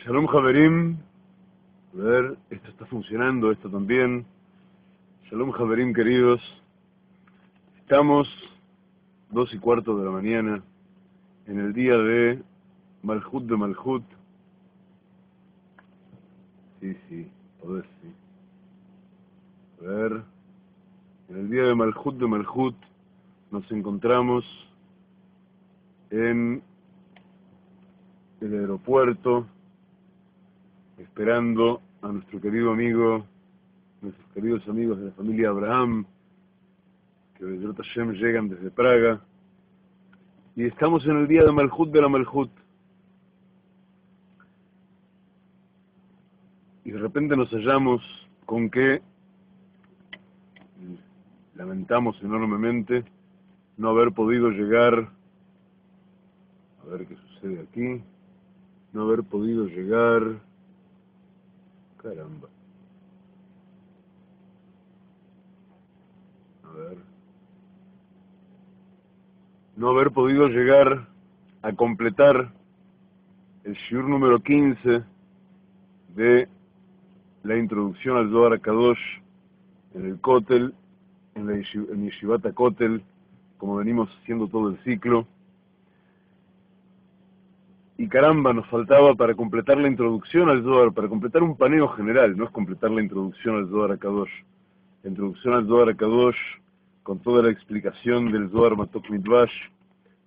Shalom Javerim. A ver, esto está funcionando, esto también. Shalom Javerim, queridos. Estamos 2:15 de la mañana en el día de Malhut de Malhut. Sí, todo sí. A ver, en el día de Malhut nos encontramos en el aeropuerto esperando a nuestros queridos amigos de la familia Abraham, que Bezrat Hashem llegan desde Praga, y estamos en el día de Malhut de la Malhut. Y de repente nos hallamos con que lamentamos enormemente no haber podido llegar, a ver qué sucede aquí, no haber podido llegar, caramba, a ver, no haber podido llegar a completar el shiur número 15 de la introducción al Zohar HaKadosh en el Kotel, en Yeshivat HaKotel, como venimos haciendo todo el ciclo. Y caramba, nos faltaba para completar la introducción al Zohar, para completar un paneo general, no es completar la introducción al Zohar HaKadosh. La introducción al Zohar HaKadosh, con toda la explicación del Zohar Matok Midvash,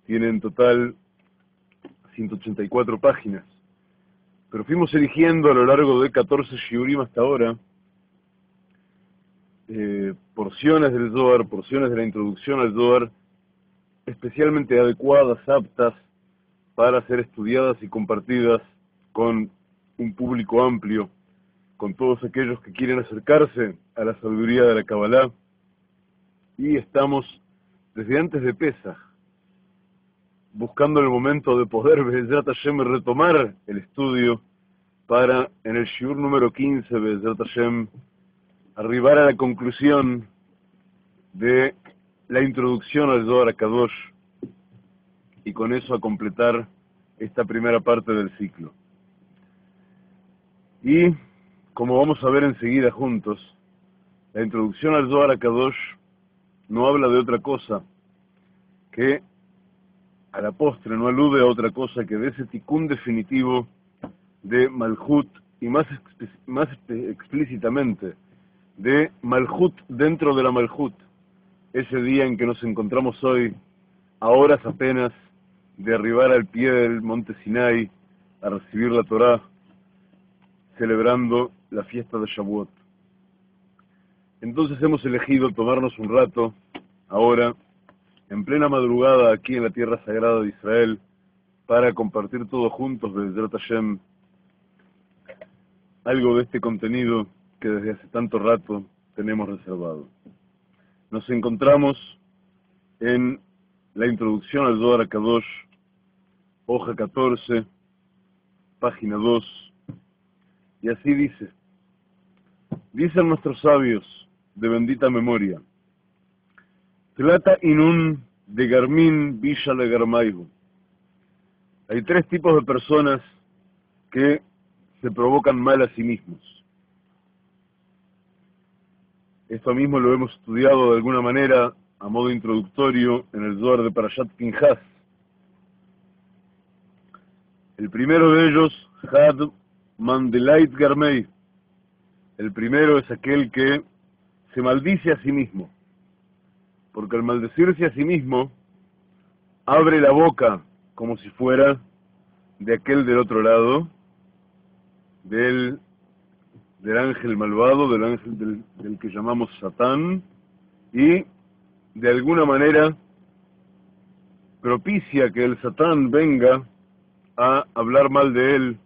tiene en total 184 páginas. Pero fuimos eligiendo a lo largo de 14 shiurim hasta ahora, porciones del Zohar, porciones de la introducción al Zohar, especialmente adecuadas, aptas, para ser estudiadas y compartidas con un público amplio, con todos aquellos que quieren acercarse a la sabiduría de la Kabbalah. Y estamos desde antes de Pesaj, buscando el momento de poder Bezrat Hashem retomar el estudio para, en el shiur número 15, Bezrat Hashem, arribar a la conclusión de la introducción al Zohar HaKadosh y con eso a completar esta primera parte del ciclo. Y, como vamos a ver enseguida juntos, la introducción al Zohar HaKadosh no habla de otra cosa que, a la postre, no alude a otra cosa que de ese tikkun definitivo de Malhut, y más explícitamente de Malhut dentro de la Malhut, ese día en que nos encontramos hoy, a horas apenas de arribar al pie del monte Sinai a recibir la Torá, celebrando la fiesta de Shavuot. Entonces hemos elegido tomarnos un rato, ahora, en plena madrugada aquí en la tierra sagrada de Israel, para compartir todos juntos desde Bezrat Hashem algo de este contenido que desde hace tanto rato tenemos reservado. Nos encontramos en la introducción al Zohar HaKadosh, hoja 14, página 2, y así dice: dicen nuestros sabios de bendita memoria, Tlata inun de Garmin Bisha le Garmaihu. Hay tres tipos de personas que se provocan mal a sí mismos. Esto mismo lo hemos estudiado de alguna manera a modo introductorio en el Zohar de Parashat Pinhas. El primero de ellos, Had Mandelait Garmei. El primero es aquel que se maldice a sí mismo, porque al maldecirse a sí mismo, abre la boca como si fuera de aquel del otro lado, del ángel malvado, del ángel del que llamamos Satán, y de alguna manera propicia que el Satán venga a hablar mal de él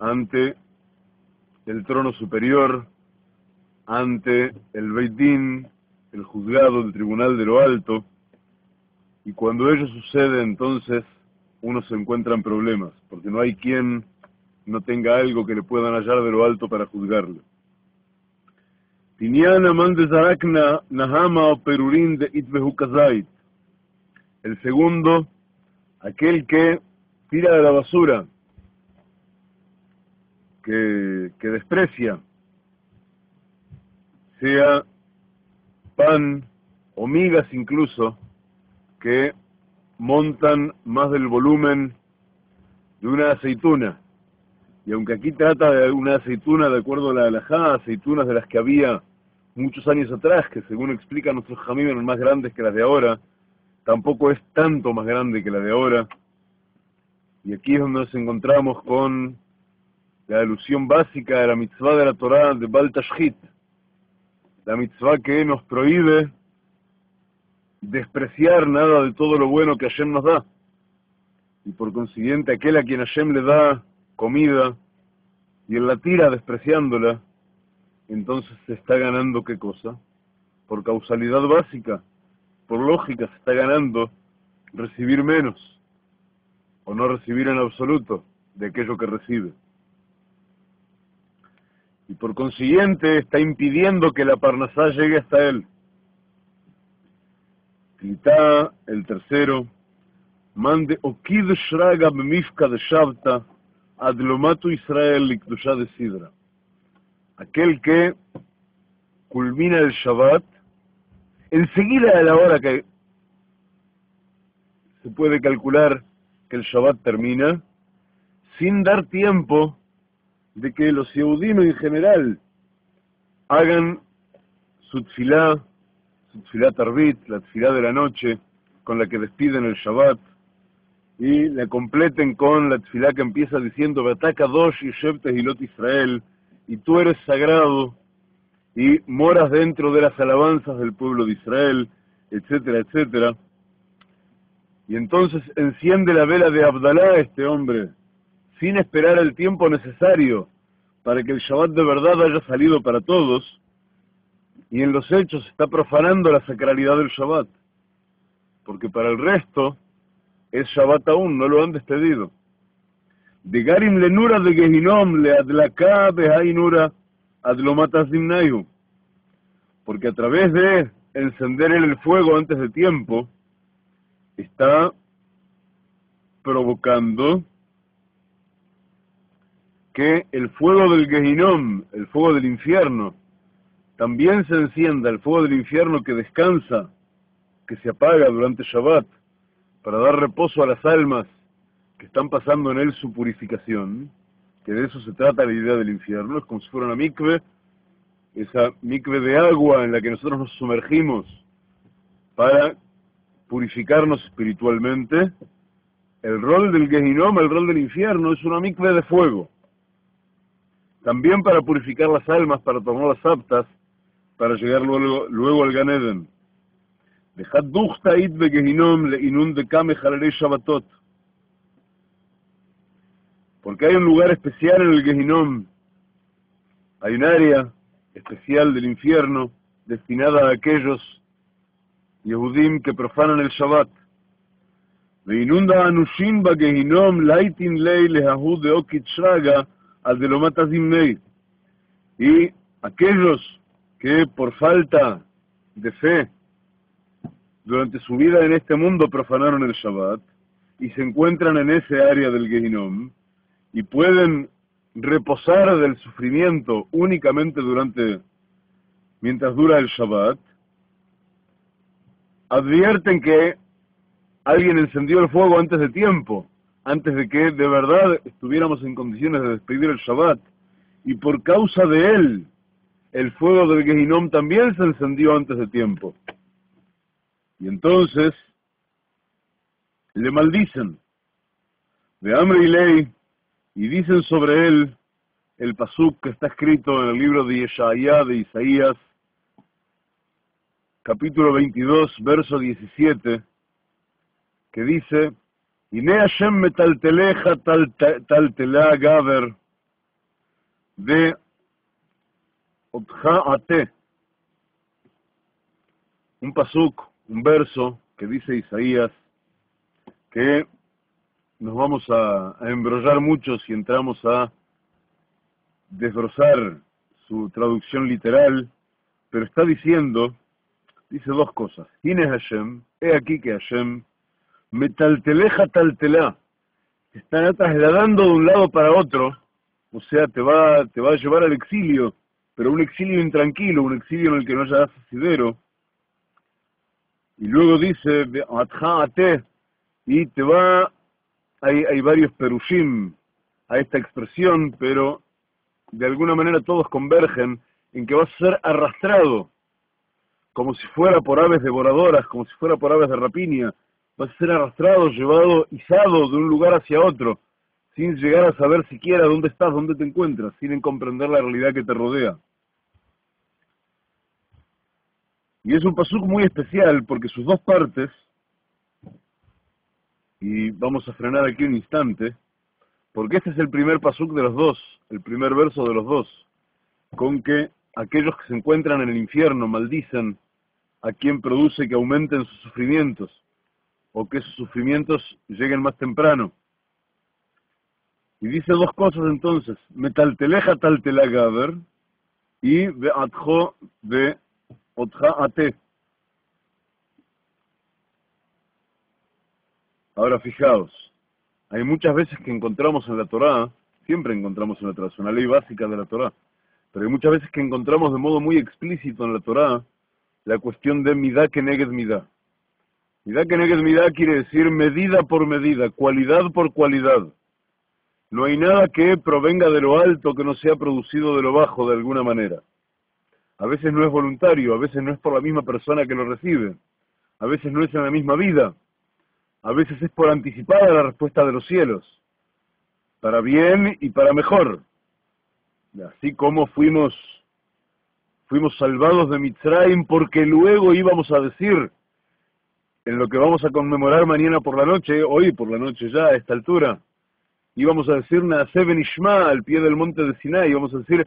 ante el trono superior, ante el Beit Din, el juzgado, el tribunal de lo alto, y cuando ello sucede, entonces uno se encuentra en problemas, porque no hay quien no tenga algo que le puedan hallar de lo alto para juzgarle. Tiniana man de Zarakna Nahama o Perurín de Itbehu Kazait. El segundo, aquel que tira de la basura que desprecia, sea pan o migas incluso, que montan más del volumen de una aceituna. Y aunque aquí trata de una aceituna de acuerdo a la halajá, aceitunas de las que había muchos años atrás, que según explican nuestros jamim eran más grandes que las de ahora, tampoco es tanto más grande que la de ahora. Y aquí es donde nos encontramos con la alusión básica de la mitzvah de la Torah de Bal Tashchit, la mitzvah que nos prohíbe despreciar nada de todo lo bueno que Hashem nos da. Y por consiguiente, aquel a quien Hashem le da comida y él la tira despreciándola, entonces se está ganando ¿qué cosa? Por causalidad básica, por lógica, se está ganando recibir menos, o no recibir en absoluto de aquello que recibe. Y por consiguiente está impidiendo que la parnasá llegue hasta él. Clitá, el tercero, mande okid shraga b'mifka de shavta adlomatu Israel likdusha de sidra. Aquel que culmina el Shabbat, enseguida de la hora que se puede calcular que el Shabbat termina, sin dar tiempo de que los Yehudim en general hagan su tfilá tarbit, la tfilá de la noche, con la que despiden el Shabbat, y la completen con la tfilá que empieza diciendo Betaka Dosh y Shebte Hilot Israel, y tú eres sagrado, y moras dentro de las alabanzas del pueblo de Israel, etcétera, etcétera. Y entonces enciende la vela de Abdalá este hombre, sin esperar el tiempo necesario para que el Shabbat de verdad haya salido para todos, y en los hechos está profanando la sacralidad del Shabbat, porque para el resto es Shabbat aún, no lo han despedido. De Garim lenura de Gehinom le adlaká behainura adlomatas dimnayu, porque a través de encender el fuego antes de tiempo, está provocando que el fuego del Gehinom, el fuego del infierno, también se encienda, el fuego del infierno que descansa, que se apaga durante Shabbat, para dar reposo a las almas que están pasando en él su purificación, que de eso se trata la idea del infierno, es como si fuera una mikve, esa mikve de agua en la que nosotros nos sumergimos para purificarnos espiritualmente. El rol del Gehinom, el rol del infierno, es una mikve de fuego, también para purificar las almas, para tornarlas aptas, para llegar luego al Gan Eden. Dejad duchta it be Gehinom le inun de kame jalerei Shabbatot. Porque hay un lugar especial en el Gehinom, hay un área especial del infierno destinada a aquellos Yehudim que profanan el Shabbat. Veinunda anushim ba Gehinom laitin lei lehahu de okit shraga al de lomatas dimnei. Y aquellos que por falta de fe durante su vida en este mundo profanaron el Shabbat y se encuentran en ese área del Gehinom y pueden reposar del sufrimiento únicamente mientras dura el Shabbat, advierten que alguien encendió el fuego antes de tiempo, antes de que de verdad estuviéramos en condiciones de despedir el Shabbat, y por causa de él, el fuego del Gehinom también se encendió antes de tiempo. Y entonces le maldicen de hambre y ley, y dicen sobre él el pasuk que está escrito en el libro de Yeshayá de Isaías, capítulo 22, verso 17, que dice: Ine Hashem metalteleja taltelá gaber de otja ate. Un pasuk, un verso que dice Isaías, que nos vamos a embrollar mucho si entramos a desbrozar su traducción literal, pero está dice dos cosas. Ine Hashem, he aquí que Hashem, metalteleja taltelá, está trasladando de un lado para otro o sea, te va a llevar al exilio, pero un exilio intranquilo, un exilio en el que no haya asidero. Y luego dice, "Be'atcha ate", y te va, hay varios perushim a esta expresión, pero de alguna manera todos convergen en que vas a ser arrastrado, como si fuera por aves devoradoras, como si fuera por aves de rapiña, vas a ser arrastrado, llevado, izado de un lugar hacia otro, sin llegar a saber siquiera dónde estás, dónde te encuentras, sin comprender la realidad que te rodea. Y es un pasuk muy especial porque sus dos partes, y vamos a frenar aquí un instante, porque este es el primer pasuk de los dos, el primer verso de los dos, con que aquellos que se encuentran en el infierno maldicen a quien produce que aumenten sus sufrimientos, o que sus sufrimientos lleguen más temprano. Y dice dos cosas entonces, metalteleja taltelagaber, y be'atjo be'otja ate. Ahora fijaos, hay muchas veces que encontramos en la Torá, siempre encontramos en la Torá, es una ley básica de la Torá, pero hay muchas veces que encontramos de modo muy explícito en la Torá la cuestión de midá keneged midá. Midá keneged midá quiere decir medida por medida, cualidad por cualidad. No hay nada que provenga de lo alto que no sea producido de lo bajo de alguna manera. A veces no es voluntario, a veces no es por la misma persona que lo recibe, a veces no es en la misma vida, a veces es por anticipada la respuesta de los cielos, para bien y para mejor. Así como fuimos salvados de Mitzrayim porque luego íbamos a decir, en lo que vamos a conmemorar mañana por la noche, hoy por la noche ya a esta altura, íbamos a decir Naaseh Benishma al pie del monte de Sinai, íbamos a decir,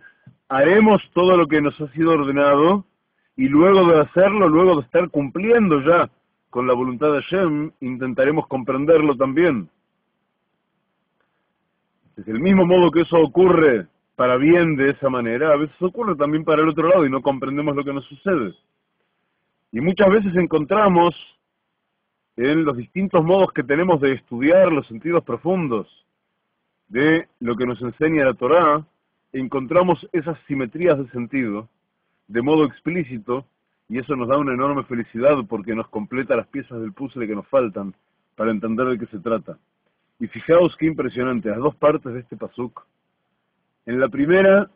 haremos todo lo que nos ha sido ordenado, y luego de hacerlo, luego de estar cumpliendo ya con la voluntad de Hashem, intentaremos comprenderlo también. Es el mismo modo que eso ocurre para bien de esa manera, a veces ocurre también para el otro lado y no comprendemos lo que nos sucede. Y muchas veces encontramos en los distintos modos que tenemos de estudiar los sentidos profundos de lo que nos enseña la Torá, encontramos esas simetrías de sentido de modo explícito, y eso nos da una enorme felicidad porque nos completa las piezas del puzzle que nos faltan para entender de qué se trata. Y fijaos qué impresionante, las dos partes de este pasuk. En la primera,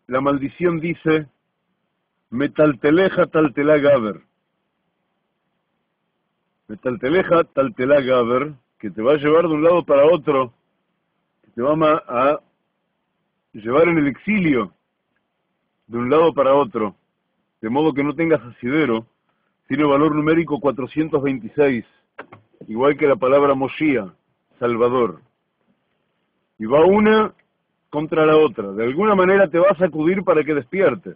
la maldición dice, metalteleja taltelá gaber. Metalteleja taltelá gaber, que te va a llevar de un lado para otro, que te va a llevar en el exilio, de un lado para otro, de modo que no tengas asidero, tiene valor numérico 426, igual que la palabra Moshiach, Salvador. Y va una contra la otra. De alguna manera te va a sacudir para que despiertes.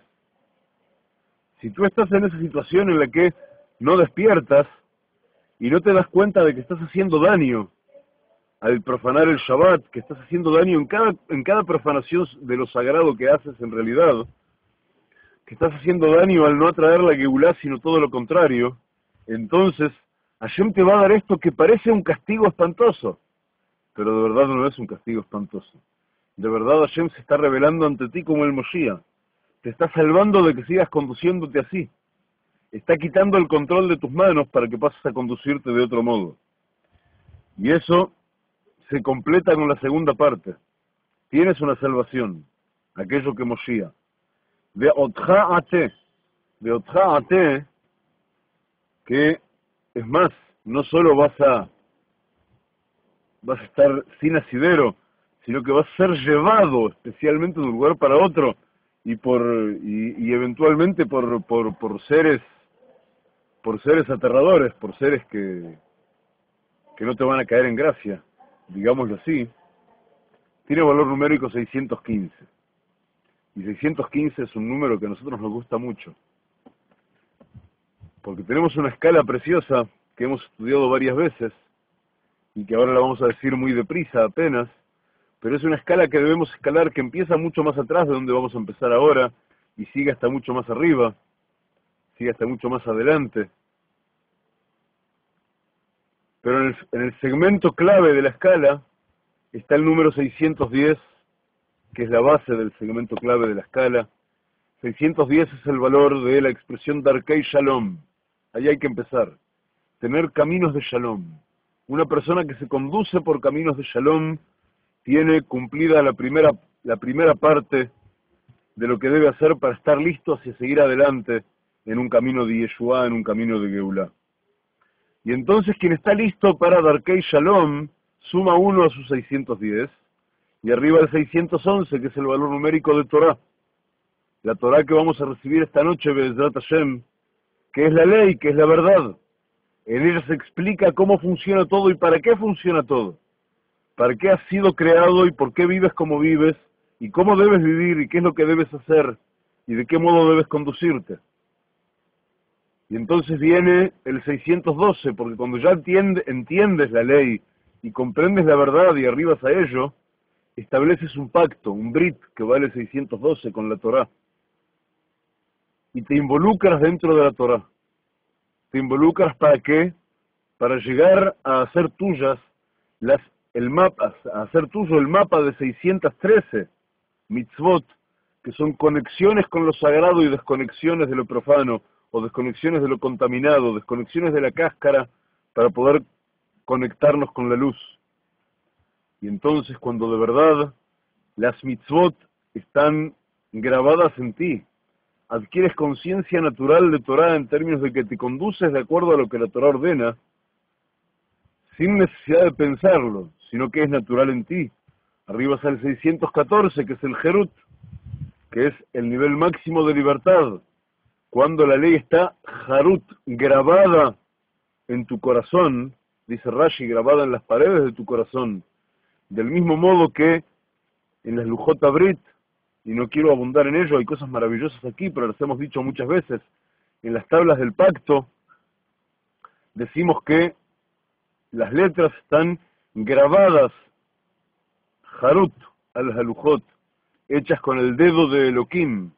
Si tú estás en esa situación en la que no despiertas y no te das cuenta de que estás haciendo daño al profanar el Shabbat, que estás haciendo daño en cada profanación de lo sagrado que haces en realidad, que estás haciendo daño al no atraer la Geulá, sino todo lo contrario, entonces Hashem te va a dar esto que parece un castigo espantoso, pero de verdad no es un castigo espantoso. De verdad Hashem se está revelando ante ti como el Moshiach. Te está salvando de que sigas conduciéndote así. Está quitando el control de tus manos para que pases a conducirte de otro modo. Y eso se completa con la segunda parte. Tienes una salvación, aquello que Moshiach. De Otja Ate, que es más, no solo vas a estar sin asidero, sino que vas a ser llevado especialmente de un lugar para otro y eventualmente por seres aterradores, por seres que no te van a caer en gracia, digámoslo así. Tiene valor numérico 615. Y 615 es un número que a nosotros nos gusta mucho, porque tenemos una escala preciosa que hemos estudiado varias veces, y que ahora la vamos a decir muy deprisa apenas, pero es una escala que debemos escalar que empieza mucho más atrás de donde vamos a empezar ahora, y sigue hasta mucho más arriba, sigue hasta mucho más adelante. Pero en el segmento clave de la escala está el número 610, que es la base del segmento clave de la escala. 610 es el valor de la expresión Darkei Shalom. Ahí hay que empezar. Tener caminos de Shalom. Una persona que se conduce por caminos de Shalom tiene cumplida la primera parte de lo que debe hacer para estar listo hacia seguir adelante en un camino de Yeshua, en un camino de Geulah. Y entonces quien está listo para Darkei Shalom suma 1 a sus 610 y arriba el 611, que es el valor numérico de Torah. La Torah que vamos a recibir esta noche, Be'ezrat Hashem, que es la ley, que es la verdad. En ella se explica cómo funciona todo y para qué funciona todo. Para qué has sido creado y por qué vives como vives, y cómo debes vivir y qué es lo que debes hacer y de qué modo debes conducirte. Y entonces viene el 612, porque cuando ya entiendes la ley y comprendes la verdad y arribas a ello, estableces un pacto, un brit, que vale 612 con la Torah. Y te involucras dentro de la Torah. ¿Te involucras para qué? Para llegar a hacer tuyas a hacer tuyo el mapa de 613 mitzvot, que son conexiones con lo sagrado y desconexiones de lo profano, o desconexiones de lo contaminado, desconexiones de la cáscara, para poder conectarnos con la luz. Y entonces, cuando de verdad las mitzvot están grabadas en ti, adquieres conciencia natural de Torah en términos de que te conduces de acuerdo a lo que la Torah ordena, sin necesidad de pensarlo, sino que es natural en ti. Arribas al 614, que es el Jerut, que es el nivel máximo de libertad, cuando la ley está Harut, grabada en tu corazón, dice Rashi, grabada en las paredes de tu corazón, del mismo modo que en las Lujot Abrit, y no quiero abundar en ello, hay cosas maravillosas aquí, pero las hemos dicho muchas veces, en las tablas del pacto, decimos que las letras están grabadas, Harut, al-Halujot, hechas con el dedo de Elohim,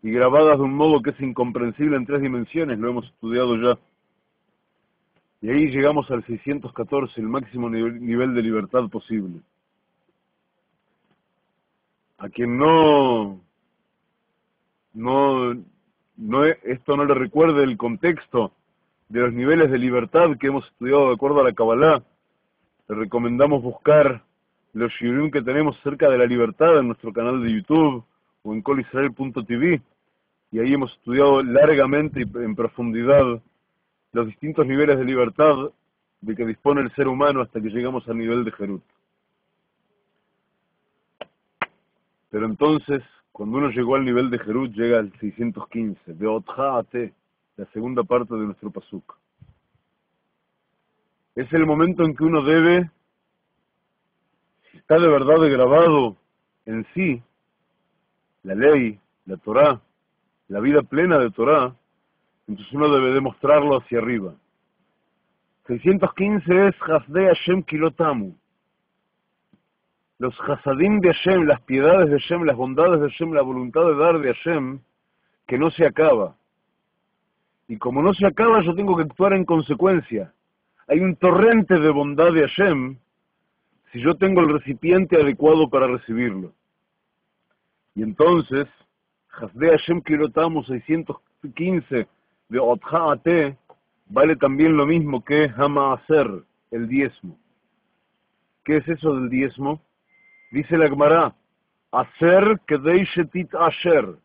y grabadas de un modo que es incomprensible en 3 dimensiones, lo hemos estudiado ya. Y ahí llegamos al 614, el máximo nivel de libertad posible. A quien esto no le recuerde el contexto de los niveles de libertad que hemos estudiado de acuerdo a la Kabbalah, le recomendamos buscar los shiurim que tenemos acerca de la libertad en nuestro canal de YouTube o en colisrael.tv, y ahí hemos estudiado largamente y en profundidad los distintos niveles de libertad de que dispone el ser humano hasta que llegamos al nivel de Jerut. Pero entonces, cuando uno llegó al nivel de Jerut, llega al 615, de Otjaate, la segunda parte de nuestro pasuk. Es el momento en que uno debe, si está de verdad grabado en sí, la ley, la Torah, la vida plena de Torah, entonces uno debe demostrarlo hacia arriba. 615 es Hasdei Hashem Kilotamu. Los Hasadim de Hashem, las piedades de Hashem, las bondades de Hashem, la voluntad de dar de Hashem, que no se acaba. Y como no se acaba, yo tengo que actuar en consecuencia. Hay un torrente de bondad de Hashem si yo tengo el recipiente adecuado para recibirlo. Y entonces, Hasdei Hashem Kilotamu 615 de Otjaate vale también lo mismo que Hamaaser, el diezmo. ¿Qué es eso del diezmo? Dice la Gemara, Aser Kedei Shetit Asher.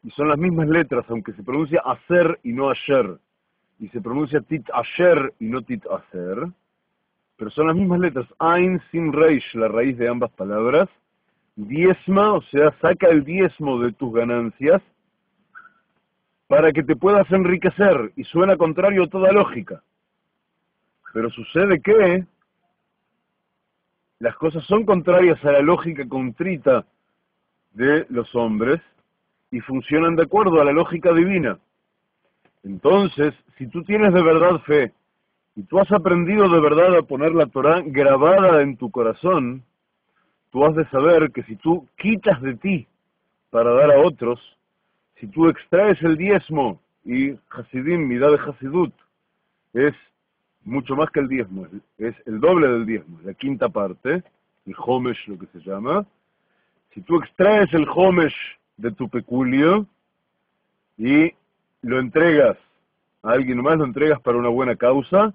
Y son las mismas letras, aunque se pronuncia Aser y no Asher. Y se pronuncia Tit Asher y no Tit Aser. Pero son las mismas letras, Ain sin Reish, la raíz de ambas palabras. Diezma, o sea, saca el diezmo de tus ganancias para que te puedas enriquecer. Y suena contrario a toda lógica. Pero sucede que las cosas son contrarias a la lógica contrita de los hombres y funcionan de acuerdo a la lógica divina. Entonces, si tú tienes de verdad fe y tú has aprendido de verdad a poner la Torah grabada en tu corazón, tú has de saber que si tú quitas de ti para dar a otros, si tú extraes el diezmo, y Hasidim, midá de Hasidut, es mucho más que el diezmo, es el doble del diezmo, la quinta parte, el Homesh lo que se llama, Si tú extraes el homesh de tu peculio y lo entregas a alguien más, lo entregas para una buena causa,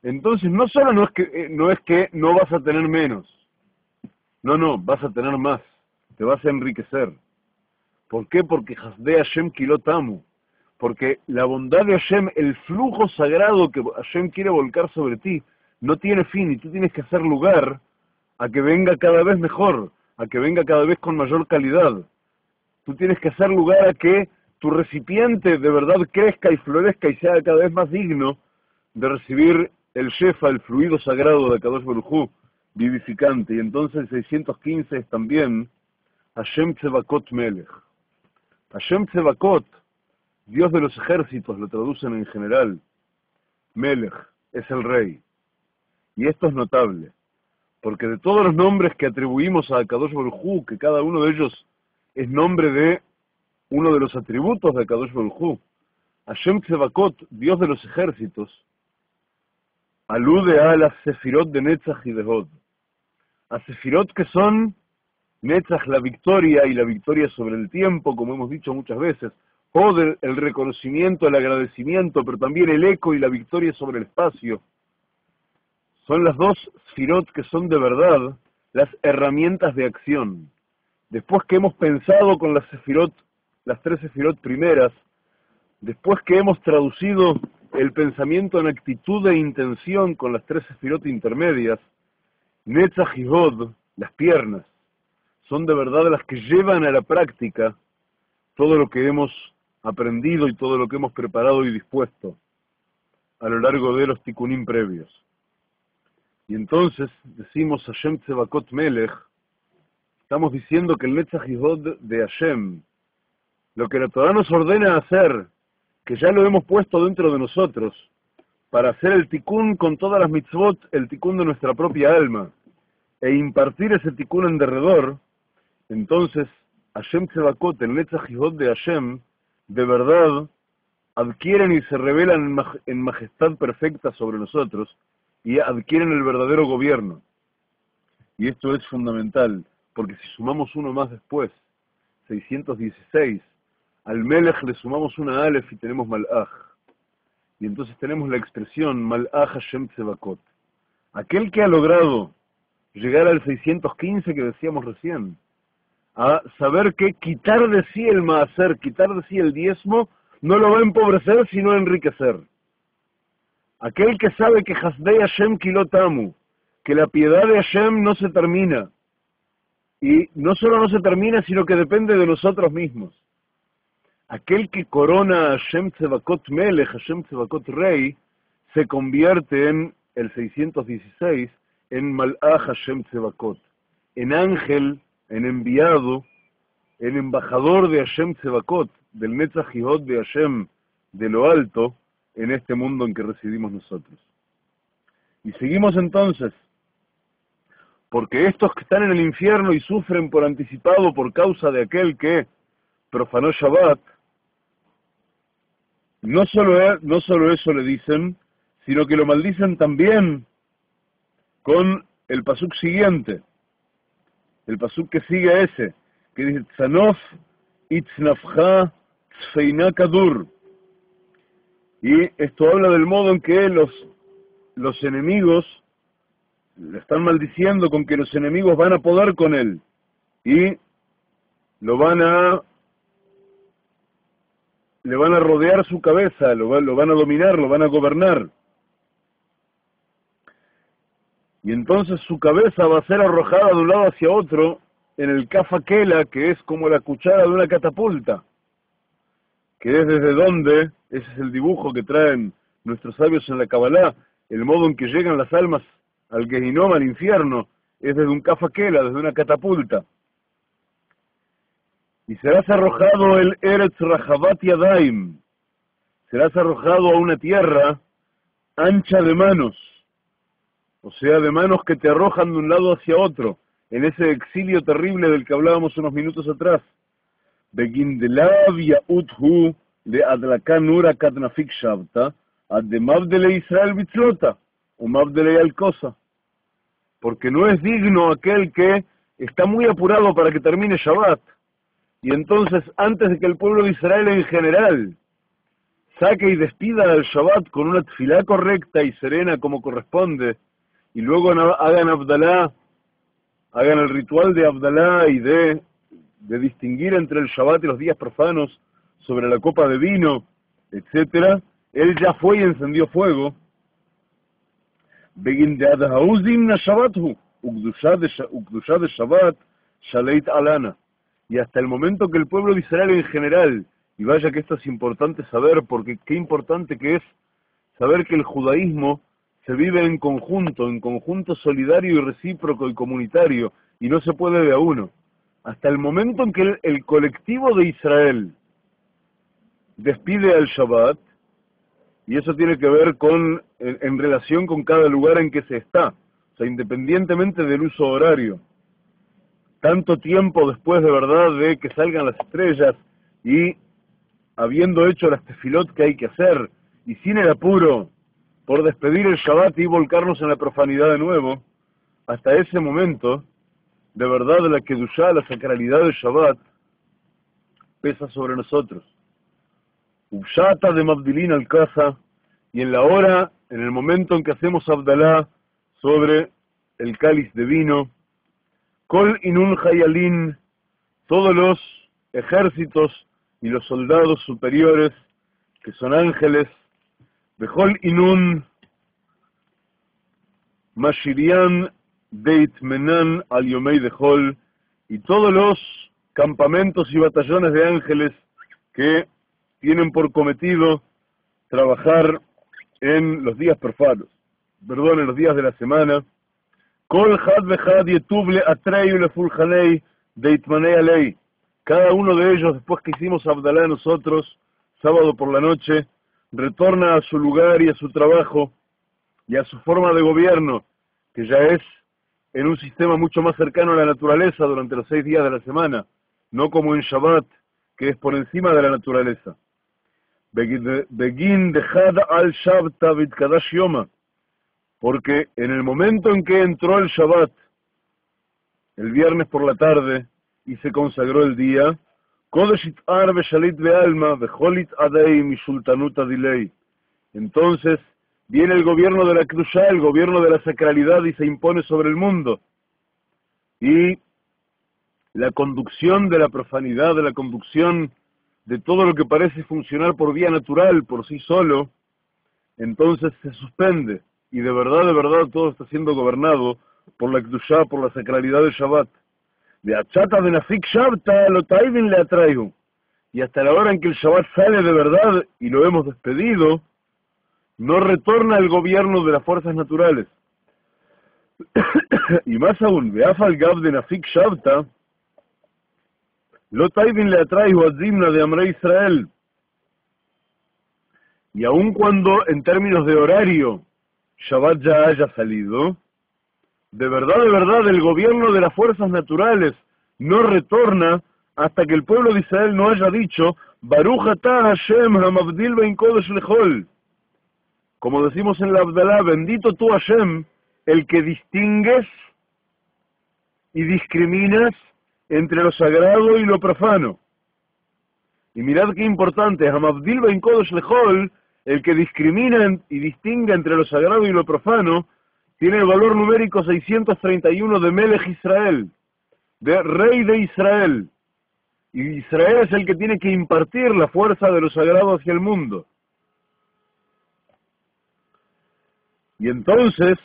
entonces no solo no es que no vas a tener menos, no, vas a tener más, te vas a enriquecer. ¿Por qué? Porque Hasdei Hashem Kilotamu, porque la bondad de Hashem, el flujo sagrado que Hashem quiere volcar sobre ti, no tiene fin y tú tienes que hacer lugar a que venga cada vez mejor, a que venga cada vez con mayor calidad. Tú tienes que hacer lugar a que tu recipiente de verdad crezca y florezca y sea cada vez más digno de recibir el shefa, el fluido sagrado de Kadosh Baruj Hu, vivificante. Y entonces el 615 es también Hashem Tzevakot Melech. Hashem Tzevakot, Dios de los ejércitos, lo traducen en general. Melech es el rey. Y esto es notable, porque de todos los nombres que atribuimos a Kadosh Baruj Hu, que cada uno de ellos es nombre de uno de los atributos de Kadosh Baruj Hu, Hashem Tzevakot, Dios de los ejércitos, alude a las Sefirot de Netzach y de Hod. A Sefirot que son Netzach, la victoria y la victoria sobre el tiempo, como hemos dicho muchas veces, Hod, el reconocimiento, el agradecimiento, pero también el eco y la victoria sobre el espacio. Son las dos Sefirot que son de verdad las herramientas de acción. Después que hemos pensado con las Sefirot, las tres Sefirot primeras, después que hemos traducido el pensamiento en actitud e intención con las tres Sefirot intermedias, Netzach y Hod, las piernas, son de verdad las que llevan a la práctica todo lo que hemos aprendido y todo lo que hemos preparado y dispuesto a lo largo de los tikkunim previos. Y entonces decimos Hashem Tzevakot Melech, estamos diciendo que el Netzach y Hod de Hashem, lo que la Torah nos ordena hacer, que ya lo hemos puesto dentro de nosotros, para hacer el tikkun con todas las mitzvot, el tikkun de nuestra propia alma, e impartir ese tikkun en derredor, entonces Hashem Tzevakot, el Netzach y Hod de Hashem, de verdad adquieren y se revelan en majestad perfecta sobre nosotros, y adquieren el verdadero gobierno. Y esto es fundamental, porque si sumamos uno más después, 616, al Melech le sumamos una Aleph y tenemos Malach. Y entonces tenemos la expresión Malach Hashem Tzevakot. Aquel que ha logrado llegar al 615 que decíamos recién, a saber que quitar de sí el maaser, quitar de sí el diezmo, no lo va a empobrecer sino a enriquecer. Aquel que sabe que Hasdei Hashem Kilotamu, que la piedad de Hashem no se termina, y no solo no se termina, sino que depende de nosotros mismos. Aquel que corona a Hashem Tzevakot Melech, Hashem Tzevakot Rey, se convierte en el 616, en Malach Hashem Tzevakot, en ángel, en enviado, en embajador de Hashem Tzevakot, del Netzach y Hod de Hashem, de lo alto, en este mundo en que residimos nosotros. Y seguimos entonces, porque estos que están en el infierno y sufren por anticipado por causa de aquel que profanó Shabbat, no solo eso le dicen, sino que lo maldicen también con el pasuk siguiente, el pasuk que sigue a ese, que dice Tzanof itznafcha tzfeina kadur. Y esto habla del modo en que los enemigos le están maldiciendo con que los enemigos van a poder con él y le van a rodear su cabeza, lo van a dominar, lo van a gobernar. Y entonces su cabeza va a ser arrojada de un lado hacia otro en el kafakela, que es como la cuchara de una catapulta, que es desde donde, ese es el dibujo que traen nuestros sabios en la Kabbalah, el modo en que llegan las almas al Gehinom, al infierno, es desde un kafakela, desde una catapulta. Y serás arrojado el Eretz Rahavat Yadaim, serás arrojado a una tierra ancha de manos, o sea, de manos que te arrojan de un lado hacia otro, en ese exilio terrible del que hablábamos unos minutos atrás. Begindelav Yauthu de Adlakanura Katnafik Shabta, Ademabdele Israel Bitzlota, o Mabdele Alcosa. Porque no es digno aquel que está muy apurado para que termine Shabbat. Y entonces, antes de que el pueblo de Israel en general saque y despida al Shabbat con una tefilá correcta y serena como corresponde, y luego hagan Abdalá, hagan el ritual de Abdalá y de distinguir entre el Shabbat y los días profanos sobre la copa de vino, etcétera, él ya fue y encendió fuego. Begin de Adahauzim na Shabbathu, Ukdusha de Shabbat, Shaleit Alana. Y hasta el momento que el pueblo de Israel en general, y vaya que esto es importante saber, porque qué importante que es saber que el judaísmo se vive en conjunto solidario y recíproco y comunitario, y no se puede de a uno. Hasta el momento en que el colectivo de Israel despide al Shabbat, y eso tiene que ver con en relación con cada lugar en que se está, o sea, independientemente del uso horario. Tanto tiempo después de verdad de que salgan las estrellas y habiendo hecho las tefilot que hay que hacer, y sin el apuro por despedir el Shabbat y volcarnos en la profanidad de nuevo, hasta ese momento, de verdad la kedushá, la sacralidad del Shabbat, pesa sobre nosotros. Ubshata de Mabdilin al Kaza, y en la hora, en el momento en que hacemos Abdalá sobre el cáliz de vino, Kol Inun Hayalin, todos los ejércitos y los soldados superiores, que son ángeles, Bechol Inun Mashirian Deitmenan al Yomei Dejol, y todos los campamentos y batallones de ángeles que tienen por cometido trabajar en los días profanos, en los días de la semana. Kol had vechad yetuv leatrei ulefulchanei deitmanei alei. Cada uno de ellos, después que hicimos Abdalá nosotros, sábado por la noche, retorna a su lugar y a su trabajo y a su forma de gobierno, que ya es en un sistema mucho más cercano a la naturaleza durante los 6 días de la semana, no como en Shabbat, que es por encima de la naturaleza. Begin dejad al Shabta vitkadash yoma, porque en el momento en que entró el Shabbat, el viernes por la tarde, y se consagró el día, Kodesh itar beshalit bealma becholit adei mishultanut adilei. Entonces viene el gobierno de la Kedushá, el gobierno de la sacralidad, y se impone sobre el mundo. Y la conducción de la profanidad, de la conducción de todo lo que parece funcionar por vía natural, por sí solo, entonces se suspende. Y de verdad, todo está siendo gobernado por la Kedushá, por la sacralidad del Shabbat. De achata de nafik shabta lo taivin le atraigo. Y hasta la hora en que el Shabbat sale de verdad y lo hemos despedido, no retorna el gobierno de las fuerzas naturales. Y más aún, Beafal Gab de Nafik Shabta, lo taivin le atraigo a Zimna de Amrei Israel. Y aun cuando en términos de horario Shabbat ya haya salido, de verdad, el gobierno de las fuerzas naturales no retorna hasta que el pueblo de Israel no haya dicho Baruch atah Hashem hamavdil bein kodesh lechol. Como decimos en la Abdalá, bendito tú Hashem, el que distingues y discriminas entre lo sagrado y lo profano. Y mirad qué importante, hamavdil bein kodesh lechol, el que discrimina y distingue entre lo sagrado y lo profano, tiene el valor numérico 631 de Melech Israel, de Rey de Israel. Y Israel es el que tiene que impartir la fuerza de lo sagrado hacia el mundo. Y entonces,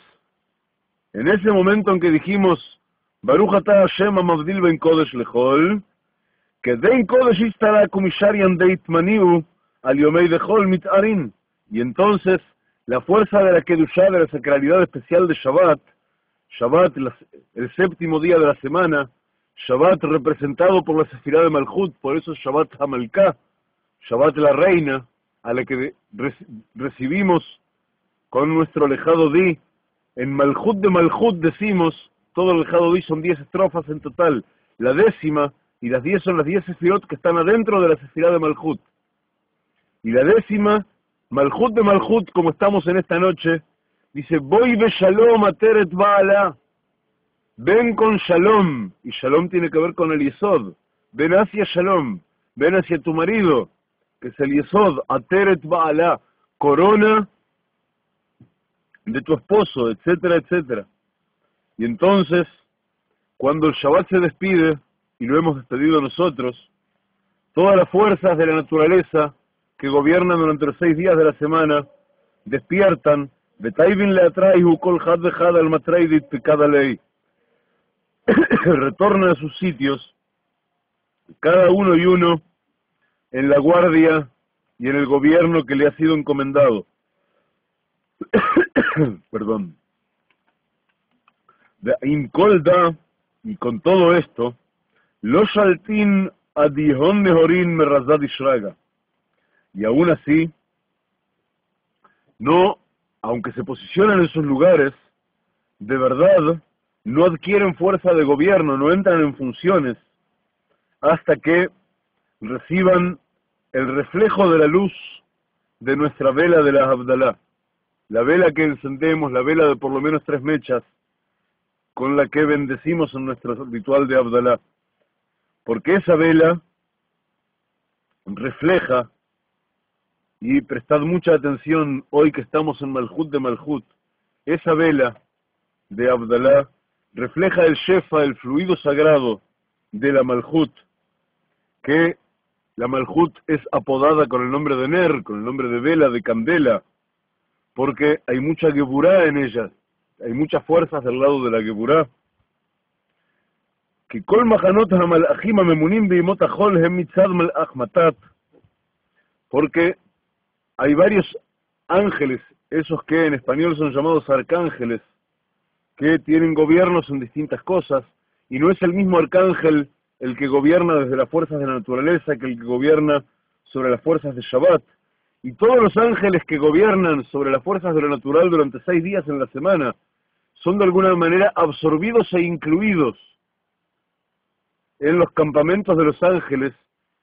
en ese momento en que dijimos, Baruch atah Hashem hamavdil ben kodesh lechol, que dein kodesh istara kumisharian deitmaniu al yomei dechol mitarin. Y entonces, la fuerza de la Kedushá, de la sacralidad especial de Shabbat, el séptimo día de la semana, Shabbat representado por la Sefirá de Malchut, por eso Shabbat Hamalká, Shabbat la reina, a la que recibimos con nuestro lejado di. En Malchut de Malchut decimos, todo el lejado di son 10 estrofas en total, la 10ª y las 10 son las 10 Sefirot que están adentro de la Sefirá de Malchut. Y la 10ª, Malchut de Malchut, como estamos en esta noche, dice, Boy be Shalom ateret ba'ala. ven con Shalom, y Shalom tiene que ver con el Yesod, ven hacia Shalom, ven hacia tu marido, que es el Yesod, Ateret Ba'alá, corona de tu esposo, etcétera, etcétera. Y entonces, cuando el Shabbat se despide, y lo hemos despedido nosotros, todas las fuerzas de la naturaleza que gobiernan durante los 6 días de la semana, despiertan, Betaivin le atraihu kol had vejad al matraidit cada ley, retornan a sus sitios, cada uno y uno en la guardia y en el gobierno que le ha sido encomendado. Perdón. De Incolda, y con todo esto, Lo Shaltin Adihon Nehorin Merazad Ishraga. Y aún así, no, aunque se posicionan en sus lugares, de verdad, no adquieren fuerza de gobierno, no entran en funciones, hasta que reciban el reflejo de la luz de nuestra vela de la Abdalá. La vela que encendemos, la vela de por lo menos 3 mechas, con la que bendecimos en nuestro ritual de Abdalá. Porque esa vela refleja, y prestad mucha atención hoy que estamos en Malhut de Malhut, esa vela de Abdalá refleja el Shefa, el fluido sagrado de la Malhut, que la Malhut es apodada con el nombre de Ner, con el nombre de vela, de candela, porque hay mucha Geburá en ella, hay muchas fuerzas del lado de la Geburá. Que Kol Mahanot HaMalachim HaMemunim Beimot HaChol Hem Mitzad Malach Matat, porque hay varios ángeles, esos que en español son llamados arcángeles, que tienen gobiernos en distintas cosas, y no es el mismo arcángel el que gobierna desde las fuerzas de la naturaleza que el que gobierna sobre las fuerzas de Shabbat. Y todos los ángeles que gobiernan sobre las fuerzas de lo natural durante 6 días en la semana son de alguna manera absorbidos e incluidos en los campamentos de los ángeles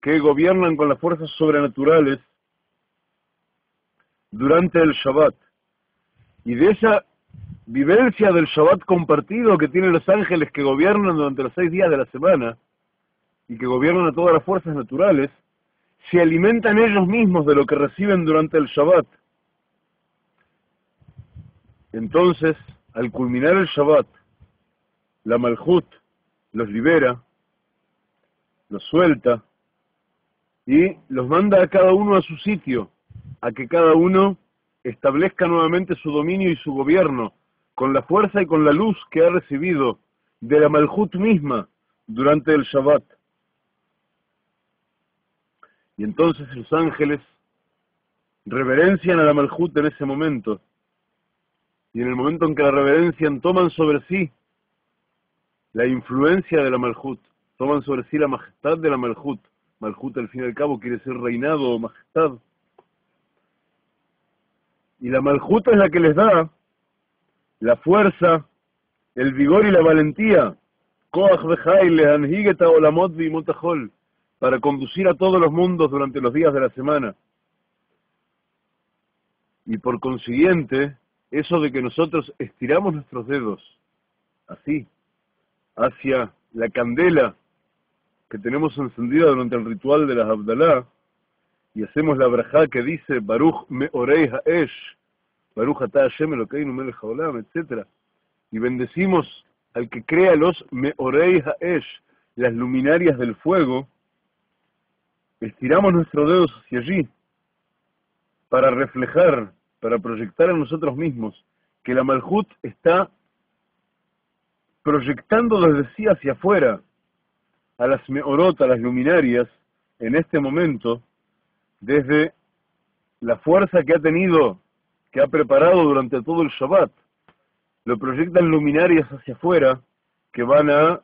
que gobiernan con las fuerzas sobrenaturales durante el Shabbat. Y de esa vivencia del Shabbat compartido que tienen los ángeles que gobiernan durante los 6 días de la semana y que gobiernan a todas las fuerzas naturales, se alimentan ellos mismos de lo que reciben durante el Shabbat. Entonces, al culminar el Shabbat, la Malhut los libera, los suelta y los manda a cada uno a su sitio, a que cada uno establezca nuevamente su dominio y su gobierno, con la fuerza y con la luz que ha recibido de la Malhut misma durante el Shabbat. Y entonces los ángeles reverencian a la Malhut en ese momento, y en el momento en que la reverencian toman sobre sí la influencia de la Malhut, toman sobre sí la majestad de la Malhut. Malhut al fin y al cabo quiere decir reinado o majestad. Y la Malhut es la que les da la fuerza, el vigor y la valentía, Koach v'chai lehanhig olamot v'imot hachol, para conducir a todos los mundos durante los días de la semana. Y por consiguiente, eso de que nosotros estiramos nuestros dedos, así, hacia la candela que tenemos encendida durante el ritual de las Abdalá, y hacemos la brajá que dice Baruch me'orei ha'esh, Baruch atah Hashem Elokeinu melech haolam, etc. Y bendecimos al que crea los me'orei ha'esh, las luminarias del fuego. Estiramos nuestros dedos hacia allí para reflejar, para proyectar en nosotros mismos que la Malhut está proyectando desde sí hacia afuera a las meorot, a las luminarias, en este momento, desde la fuerza que ha tenido, que ha preparado durante todo el Shabbat, lo proyectan luminarias hacia afuera que van a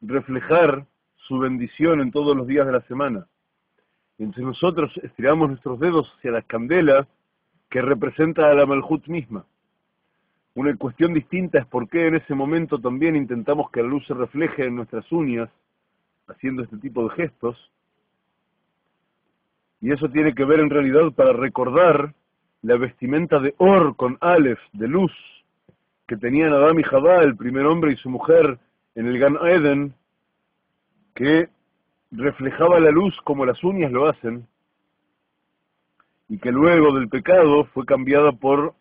reflejar su bendición en todos los días de la semana. Entonces nosotros estiramos nuestros dedos hacia la candela que representa a la Malhut misma. Una cuestión distinta es por qué en ese momento también intentamos que la luz se refleje en nuestras uñas, haciendo este tipo de gestos. Y eso tiene que ver en realidad para recordar la vestimenta de Or con Aleph, de luz, que tenían Adán y Jabá, el primer hombre y su mujer, en el Gan Eden, que reflejaba la luz como las uñas lo hacen, y que luego del pecado fue cambiada por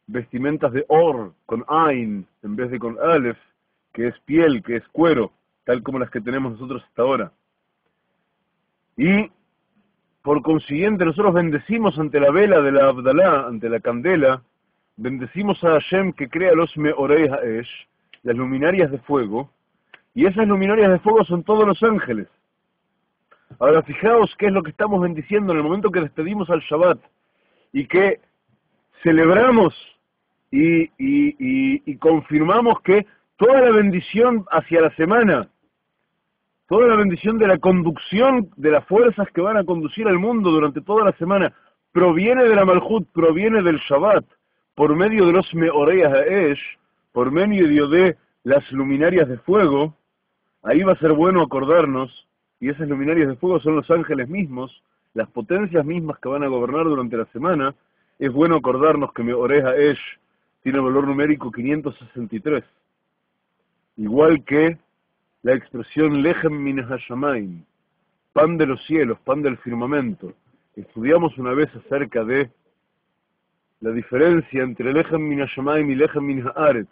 vestimentas de Or, con Ain, en vez de con Aleph, que es piel, que es cuero, tal como las que tenemos nosotros hasta ahora. Y, por consiguiente, nosotros bendecimos ante la vela de la Abdalá, ante la candela, bendecimos a Hashem que crea los Meorei Haesh, las luminarias de fuego, y esas luminarias de fuego son todos los ángeles. Ahora fijaos qué es lo que estamos bendiciendo en el momento que despedimos al Shabbat, y que celebramos y confirmamos que toda la bendición hacia la semana, toda la bendición de la conducción de las fuerzas que van a conducir al mundo durante toda la semana, proviene de la Malhut, proviene del Shabbat, por medio de los Meorei Haesh, por medio de las luminarias de fuego. Ahí va a ser bueno acordarnos, y esas luminarias de fuego son los ángeles mismos, las potencias mismas que van a gobernar durante la semana. Es bueno acordarnos que Meorei Haesh tiene valor numérico 563, igual que la expresión Lechem min hashamayim, pan de los cielos, pan del firmamento. Estudiamos una vez acerca de la diferencia entre Lechem min hashamayim y Lechem min haaretz.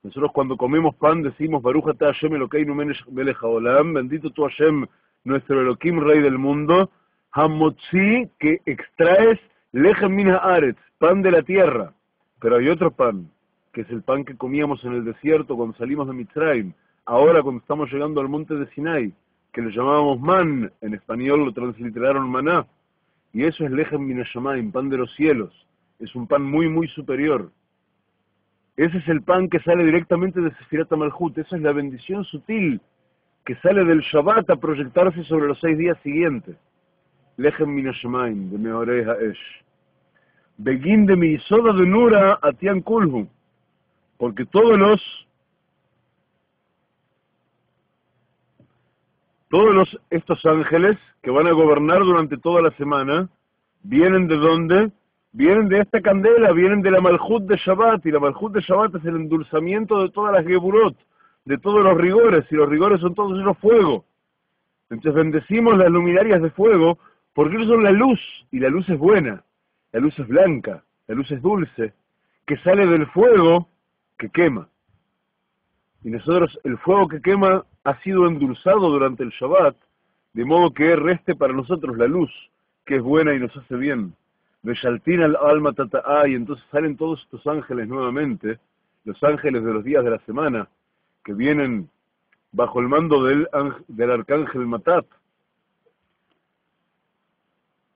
Nosotros cuando comemos pan decimos Baruch atah Hashem Elokeinu melech haolam, bendito tú Hashem, nuestro Elohim, rey del mundo, hamotzi, que extraes Lechem min haaretz, pan de la tierra. Pero hay otro pan, que es el pan que comíamos en el desierto cuando salimos de Mitzrayim, ahora cuando estamos llegando al monte de Sinai, que le llamábamos man, en español lo transliteraron maná, y eso es Lechem min hashamayim, pan de los cielos. Es un pan muy, muy superior. Ese es el pan que sale directamente de Sefirat HaMalhut. Esa es la bendición sutil que sale del Shabbat a proyectarse sobre los 6 días siguientes. Lechem min hashamayim, de Meorei Haesh. Begin de mi soda de Nura atian kulhu. Porque todos estos ángeles que van a gobernar durante toda la semana, vienen de ¿dónde? Vienen de esta candela, vienen de la Malhut de Shabbat, y la Malhut de Shabbat es el endulzamiento de todas las Geburot, de todos los rigores, y los rigores son todos ellos fuego. Entonces bendecimos las luminarias de fuego, porque ellos son la luz, y la luz es buena, la luz es blanca, la luz es dulce, que sale del fuego que quema. Y nosotros, el fuego que quema ha sido endulzado durante el Shabbat, de modo que reste para nosotros la luz, que es buena y nos hace bien. Veshaltin al alma tata'a, y entonces salen todos estos ángeles nuevamente, los ángeles de los días de la semana, que vienen bajo el mando del arcángel Matat,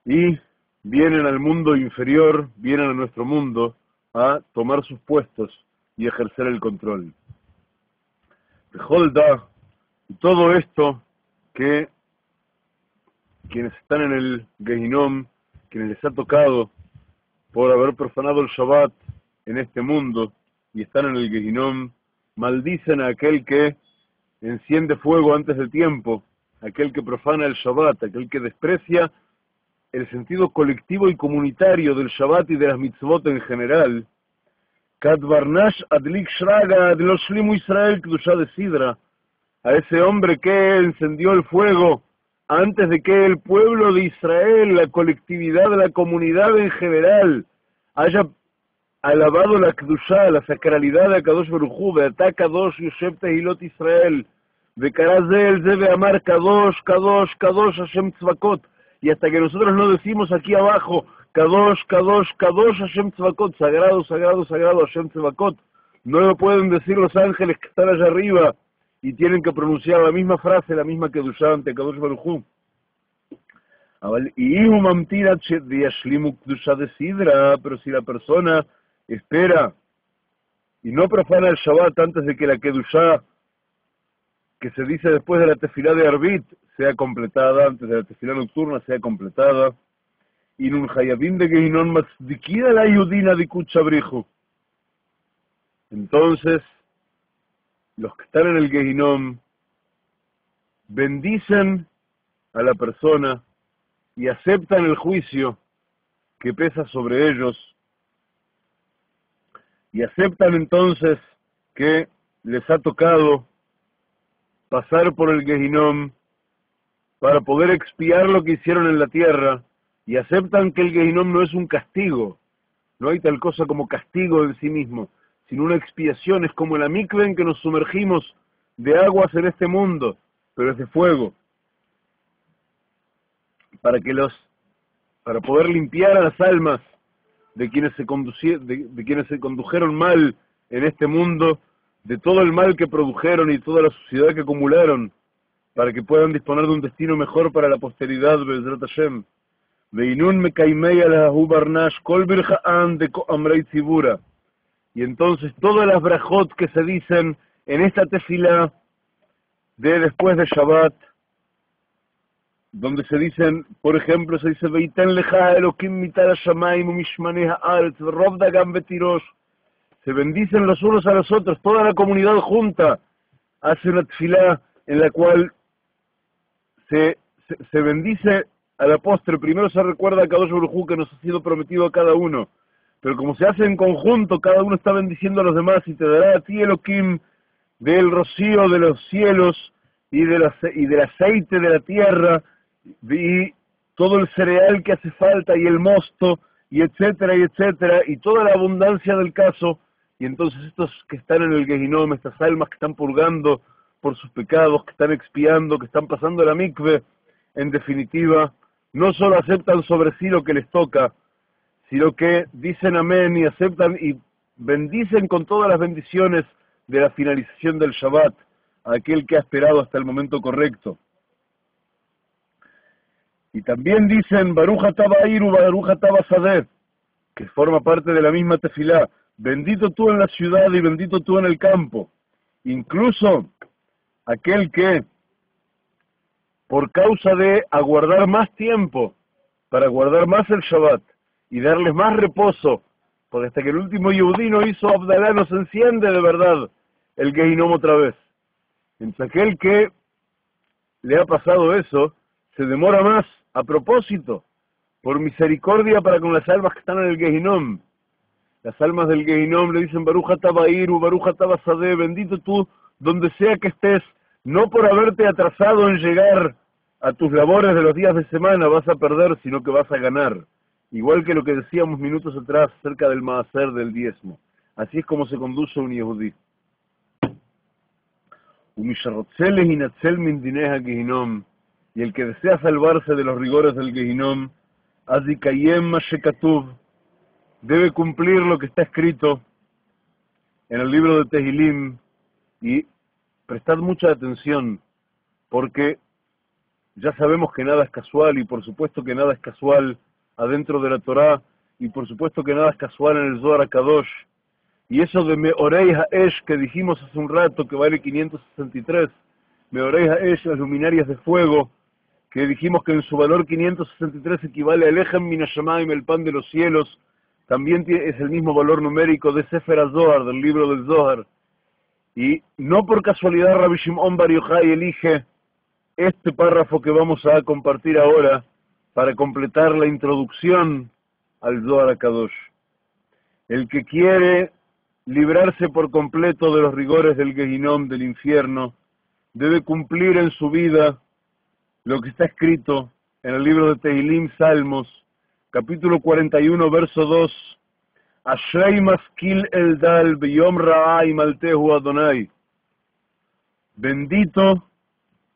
y vienen al mundo inferior, vienen a nuestro mundo, a tomar sus puestos y ejercer el control. Beholda, y todo esto que quienes están en el Gehinom, quienes les ha tocado por haber profanado el Shabbat en este mundo y están en el Gehinom, maldicen a aquel que enciende fuego antes del tiempo, aquel que profana el Shabbat, aquel que desprecia el sentido colectivo y comunitario del Shabbat y de las mitzvot en general. Kadbarnash adlik shraga adloshlimu Israel kdusha de Sidra, a ese hombre que encendió el fuego antes de que el pueblo de Israel, la colectividad, la comunidad en general, haya alabado la Kedushá, la sacralidad de Kadosh Baruj Hu, Be'atá Kadosh Yoshev Tehilot Israel, Be'karazeh el Zebe Amar Kadosh, Kadosh, Kadosh Hashem Tzvakot, y hasta que nosotros no decimos aquí abajo, Kadosh, Kadosh, Kadosh Hashem Tzvakot, sagrado, sagrado, sagrado Hashem Tzvakot, no lo pueden decir los ángeles que están allá arriba, y tienen que pronunciar la misma frase, la misma Kedushá ante Kadosh Baruj Hu. Pero si la persona espera y no profana el Shabbat antes de que la Kedushá, que se dice después de la tefilá de Arbit, sea completada, antes de la tefilá nocturna sea completada, y nun hayabim de Gehinom matzdikin la yudina dikut shabrihu. Entonces, los que están en el Gehinom bendicen a la persona y aceptan el juicio que pesa sobre ellos, y aceptan entonces que les ha tocado pasar por el Gehinom para poder expiar lo que hicieron en la tierra, y aceptan que el Gehinom no es un castigo, no hay tal cosa como castigo en sí mismo, sino una expiación, es como la mikve en que nos sumergimos de aguas en este mundo, pero es de fuego, para poder limpiar a las almas de quienes de quienes se condujeron mal en este mundo, de todo el mal que produjeron y toda la suciedad que acumularon, para que puedan disponer de un destino mejor para la posteridad, Be'ezrat Hashem. Veinun mekaimei alahu barnash kol birja'an de amrei tzibura. Y entonces todas las brajot que se dicen en esta tefilá de después de Shabbat, donde se dicen, por ejemplo, se dice Veiten lecha Elokim mitar hashamayim umishmanei haaretz v'rov dagam betirosh. Se bendicen los unos a los otros, toda la comunidad junta hace una tefilá en la cual se bendice a la postre. Primero se recuerda a Kadosh Baruj Hu que nos ha sido prometido a cada uno, pero como se hace en conjunto, cada uno está bendiciendo a los demás, y te dará a ti, Elohim, del rocío de los cielos y del aceite de la tierra, y todo el cereal que hace falta, y el mosto, y etcétera, y toda la abundancia del caso. Y entonces estos que están en el Gehinom, estas almas que están purgando por sus pecados, que están expiando, que están pasando la mikve, en definitiva, no solo aceptan sobre sí lo que les toca, sino que dicen amén y aceptan y bendicen con todas las bendiciones de la finalización del Shabbat a aquel que ha esperado hasta el momento correcto. Y también dicen Baruch atah ba'ir u Baruch atah basadeh, que forma parte de la misma tefilá, bendito tú en la ciudad y bendito tú en el campo. Incluso aquel que, por causa de aguardar más tiempo, para guardar más el Shabbat y darles más reposo, porque hasta que el último Yehudí no hizo Abdalá, no se enciende de verdad el Gehinom otra vez. Entonces aquel que le ha pasado eso, se demora más, a propósito, por misericordia para con las almas que están en el Gehinom. Las almas del Gehinom le dicen Baruch atah ba'ir u Baruch atah basadeh, bendito tú donde sea que estés, no por haberte atrasado en llegar a tus labores de los días de semana vas a perder, sino que vas a ganar. Igual que lo que decíamos minutos atrás acerca del maaser del diezmo. Así es como se conduce un Yehudí. Y el que desea salvarse de los rigores del Gehinom, azikayem mashekatuv, debe cumplir lo que está escrito en el libro de Tehilim, y prestad mucha atención, porque ya sabemos que nada es casual, y por supuesto que nada es casual adentro de la Torá, y por supuesto que nada es casual en el Zohar HaKadosh. Y eso de Meorei Ha'esh que dijimos hace un rato, que vale 563, Meorei Ha'esh, las luminarias de fuego, que dijimos que en su valor 563 equivale al Ejem Min HaShamayim, el pan de los cielos, también es el mismo valor numérico de Sefer HaZohar, del libro del Zohar. Y no por casualidad Rabbi Shimon Bar Yochai elige este párrafo que vamos a compartir ahora para completar la introducción al Zohar HaKadosh. El que quiere librarse por completo de los rigores del Gehinom, del infierno, debe cumplir en su vida lo que está escrito en el libro de Tehilim, Salmos, capítulo 41, verso 2, Ashrei maskil eldal beyom ra'ai maltehu Adonai. Bendito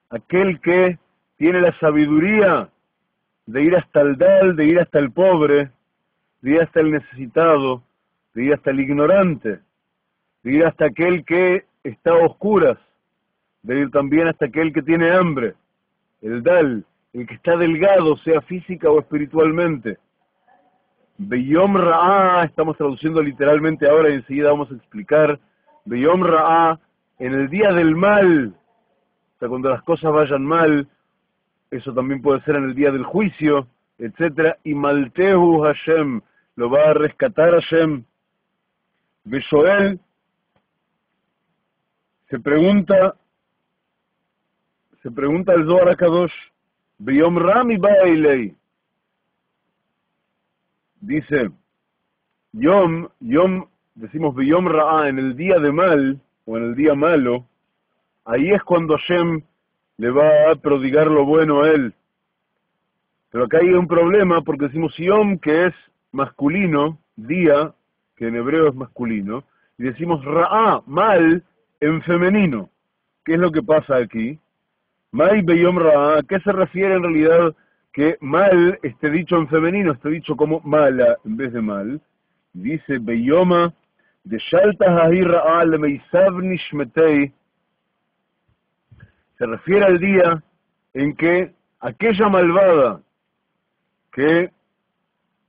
aquel que tiene la sabiduría de ir hasta el dal, de ir hasta el pobre, de ir hasta el necesitado, de ir hasta el ignorante, de ir hasta aquel que está a oscuras, de ir también hasta aquel que tiene hambre, el dal, el que está delgado, sea física o espiritualmente. Beyom Ra'ah, estamos traduciendo literalmente ahora y enseguida vamos a explicar. Beyom Ra'ah, en el día del mal, o sea, cuando las cosas vayan mal, eso también puede ser en el día del juicio, etcétera. Y Maltehu Hashem, lo va a rescatar Hashem. Beshoel se pregunta el Zohar HaKadosh, Beyom Rami Ba'ilei. Dice, Yom decimos Biyom Ra'ah, en el día de mal, o en el día malo, ahí es cuando Hashem le va a prodigar lo bueno a él. Pero acá hay un problema, porque decimos Yom, que es masculino, día, que en hebreo es masculino, y decimos Ra'ah, mal, en femenino. ¿Qué es lo que pasa aquí? Mai Beyom Ra'ah, ¿a qué se refiere en realidad que mal esté dicho en femenino, esté dicho como mala en vez de mal? Dice Beyoma, de Shalta Hahi Ra'ah le Meisav Nishmetei, se refiere al día en que aquella malvada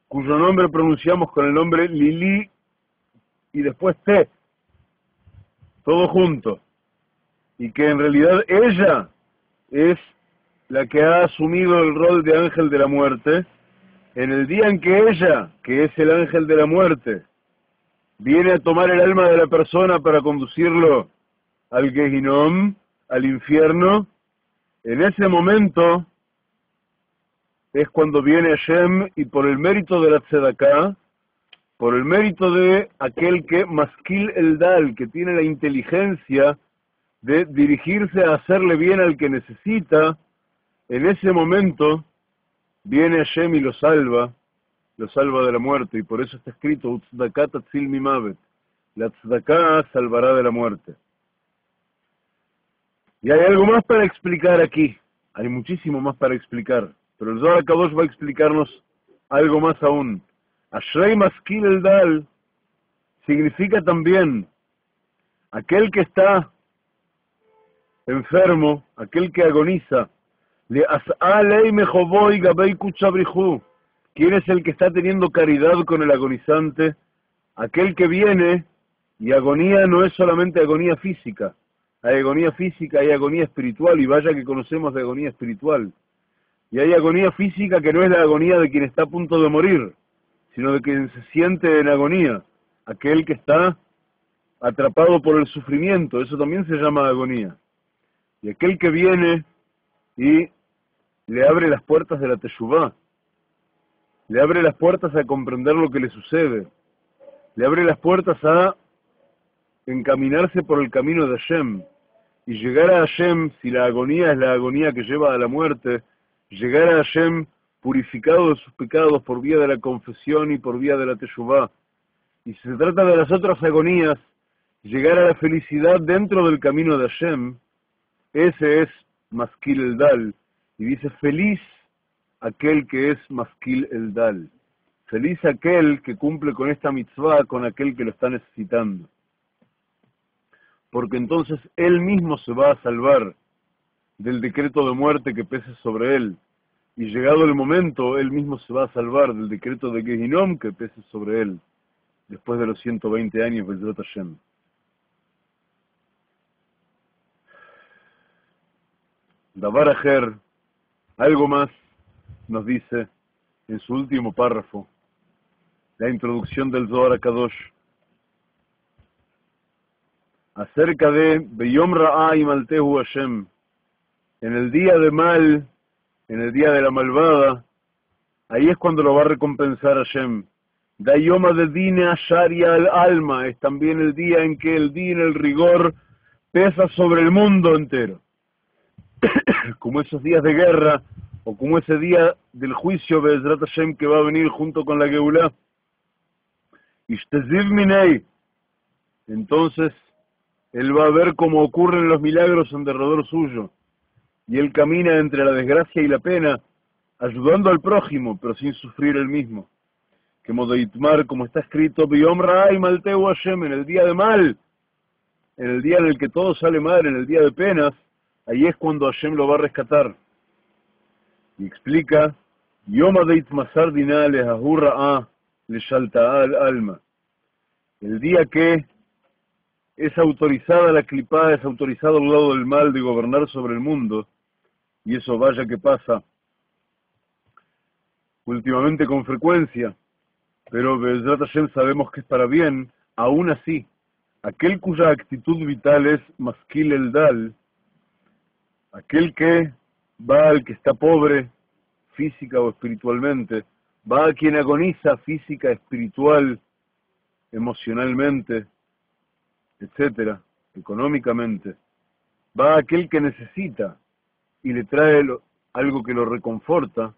cuyo nombre pronunciamos con el nombre Lili y después Te, todo junto, y que en realidad ella es la que ha asumido el rol de ángel de la muerte, en el día en que ella, que es el ángel de la muerte, viene a tomar el alma de la persona para conducirlo al Gehinom, al infierno, en ese momento es cuando viene Hashem y por el mérito de la Tzedaká, por el mérito de aquel que Maskil el Dal, que tiene la inteligencia de dirigirse a hacerle bien al que necesita, en ese momento viene Hashem y lo salva de la muerte, y por eso está escrito, Utzdaká tatzil mimavet, la Tzedaká salvará de la muerte. Y hay algo más para explicar aquí, hay muchísimo más para explicar, pero el Zohar HaKadosh va a explicarnos algo más aún. Ashrei Maskil el Dal significa también aquel que está enfermo, aquel que agoniza. Le as'alei mejovoy gabei kuchabrihu. ¿Quién es el que está teniendo caridad con el agonizante? Aquel que viene, y agonía no es solamente agonía física. Hay agonía física, hay agonía espiritual, y vaya que conocemos de agonía espiritual. Y hay agonía física que no es la agonía de quien está a punto de morir, sino de quien se siente en agonía. Aquel que está atrapado por el sufrimiento, eso también se llama agonía. Y aquel que viene y le abre las puertas de la Teshuvá, le abre las puertas a comprender lo que le sucede, le abre las puertas a encaminarse por el camino de Hashem, y llegar a Hashem, si la agonía es la agonía que lleva a la muerte, llegar a Hashem purificado de sus pecados por vía de la confesión y por vía de la Teshuvá. Y si se trata de las otras agonías, llegar a la felicidad dentro del camino de Hashem, ese es Maskil el Dal. Y dice, feliz aquel que es Maskil el Dal. Feliz aquel que cumple con esta mitzvah, con aquel que lo está necesitando. Porque entonces él mismo se va a salvar del decreto de muerte que pese sobre él. Y llegado el momento, él mismo se va a salvar del decreto de Gehinom que pese sobre él, después de los 120 años del Bezrat Hashem. Davar Ajer, algo más, nos dice en su último párrafo, la introducción del Zohar HaKadosh, acerca de Beyom Ra'ah y Maltehu Hashem, en el día de mal, en el día de la malvada, ahí es cuando lo va a recompensar Hashem. Dayoma de Dine Asharia al alma, es también el día en que el din, el rigor, pesa sobre el mundo entero. Como esos días de guerra, o como ese día del juicio Be'ezrat Hashem que va a venir junto con la Geulá. Ishteziv Minei. Entonces, él va a ver cómo ocurren los milagros en derredor suyo. Y él camina entre la desgracia y la pena, ayudando al prójimo, pero sin sufrir él mismo. Que Modeitmar, como está escrito, Biyom Ra'ah y Maltehu Hashem, en el día de mal, en el día en el que todo sale mal, en el día de penas, ahí es cuando Hashem lo va a rescatar. Y explica, Yom Adeitmasar Dinale Ahur Ra'ah le Shalta'a al alma. El día que es autorizada la clipá, es autorizado al lado del mal de gobernar sobre el mundo, y eso vaya que pasa últimamente con frecuencia, pero Be'ezrat Hashem sabemos que es para bien. Aún así, aquel cuya actitud vital es Maskil el Dal, aquel que va al que está pobre, física o espiritualmente, va a quien agoniza física, espiritual emocionalmente, etcétera, económicamente. Va aquel que necesita y le trae algo que lo reconforta.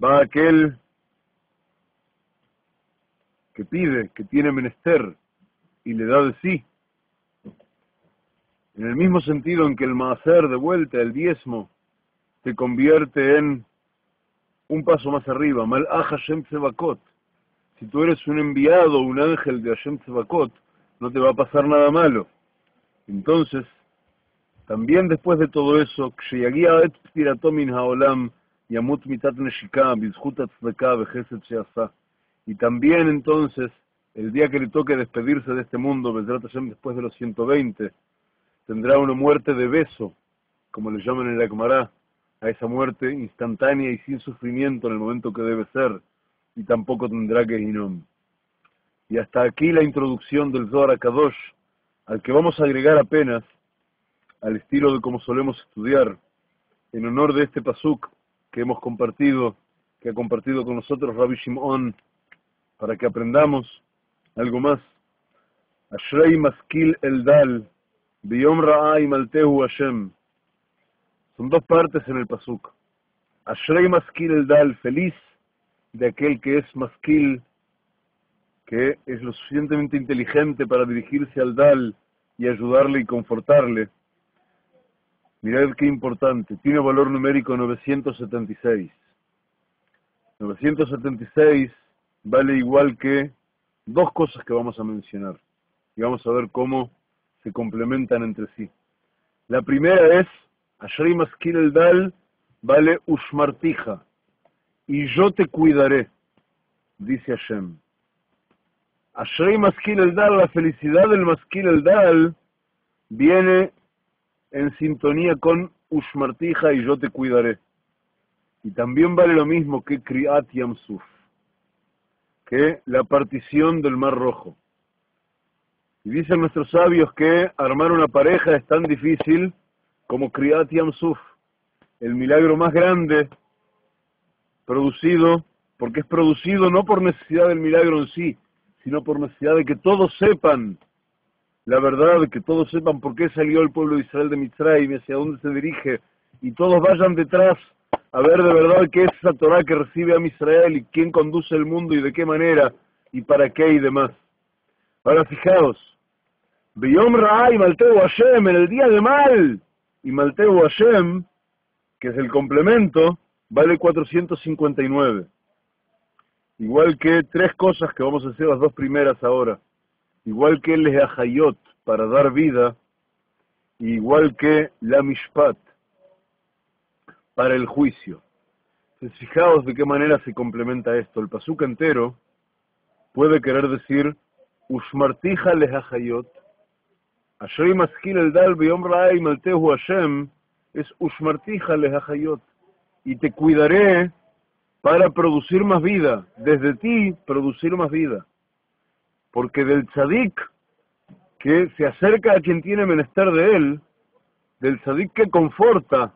Va aquel que pide, que tiene menester y le da de sí. En el mismo sentido en que el maaser de vuelta, el diezmo, te convierte en un paso más arriba, Malach Hashem Tzevakot. Si tú eres un enviado, un ángel de Hashem Tzevakot, no te va a pasar nada malo. Entonces, también después de todo eso, כשיגיע עת פטירתו מן העולם, ימות מיתת נשיקה, בזכות הצדקה וחסד שעשה. Y también entonces, el día que le toque despedirse de este mundo, Bezrat Hashem, después de los 120, tendrá una muerte de beso, como le llaman en la Gemara, a esa muerte instantánea y sin sufrimiento en el momento que debe ser, y tampoco tendrá Gehinom. Y hasta aquí la introducción del Zohar HaKadosh, al que vamos a agregar apenas, al estilo de como solemos estudiar, en honor de este pasuk que hemos compartido, que ha compartido con nosotros Rabbi Shimon, para que aprendamos algo más. Ashrei maskil eldal, biyom ra'a imaltehu Hashem. Son dos partes en el pasuk. Ashrei maskil eldal, feliz de aquel que es maskil, que es lo suficientemente inteligente para dirigirse al dal y ayudarle y confortarle. Mirad qué importante, tiene valor numérico 976. 976 vale igual que dos cosas que vamos a mencionar. Y vamos a ver cómo se complementan entre sí. La primera es, Ashrei maskil eldal, vale ushmartija, y yo te cuidaré, dice Hashem. Ashrei maskil eldal, la felicidad del maskil eldal, viene en sintonía con Ushmartija y yo te cuidaré. Y también vale lo mismo que Kriat Yamsuf, que la partición del Mar Rojo. Y dicen nuestros sabios que armar una pareja es tan difícil como Kriat Yamsuf, el milagro más grande producido, porque es producido no por necesidad del milagro en sí, sino por necesidad de que todos sepan la verdad, que todos sepan por qué salió el pueblo de Israel de Mitzrayim y hacia dónde se dirige, y todos vayan detrás a ver de verdad qué es esa Torah que recibe a Israel y quién conduce el mundo y de qué manera y para qué y demás. Ahora fijaos, Beyom Ra'a y Malteu Hashem, en el día de mal, y Malteu Hashem, que es el complemento, vale 459. Igual que tres cosas que vamos a hacer las dos primeras ahora. Igual que el Lehachayot, para dar vida, igual que la Mishpat, para el juicio. Entonces, fijaos de qué manera se complementa esto. El pasuk entero puede querer decir, Ushmartija Lehachayot, Ashrei maskil eldal beyom ra'a imaltehu Hashem, es Ushmartija Lehachayot, y te cuidaré para producir más vida, desde ti producir más vida. Porque del tzadik que se acerca a quien tiene menester de él, del tzadik que conforta,